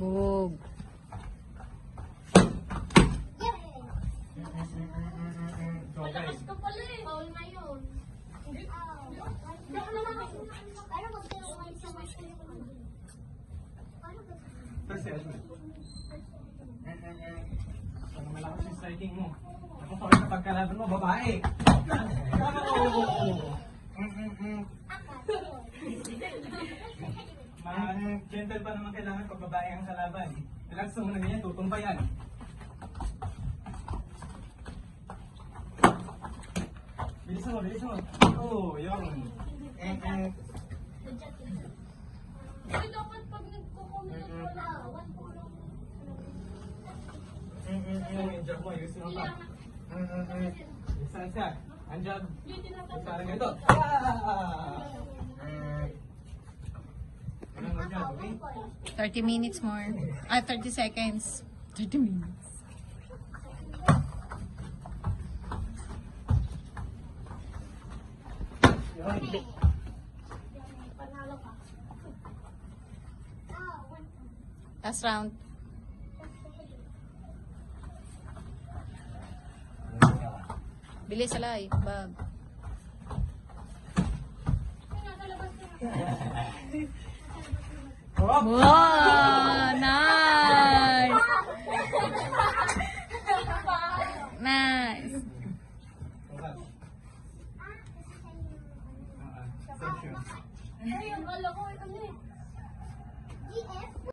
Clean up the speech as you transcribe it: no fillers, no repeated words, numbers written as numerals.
Bug. So guys, Ito pala eh. Paul na yun. Hindi ako naman ako. Pero magkaroon sa mas first session. Pag malakas yung striking mo, ako pa rin kapag kalaban mo, babae. Gentle pa naman kailangan pag babae ang kalaban. Relax mo na ganyan, tutumpa yan. Bilisan mo, bilisan mo. Oo, yun. Ay, dapat pag nagko-comment ko na awan ko lang. Yung job mo, ayusin mo pa. Bilisan siya. Ang job. Parang ganito. Anong ang job, okay? 30 minutes more. 30 seconds. 30 minutes. Yun. Panalo ka. Last round. Bilis alay. Bag. Oh! Wow!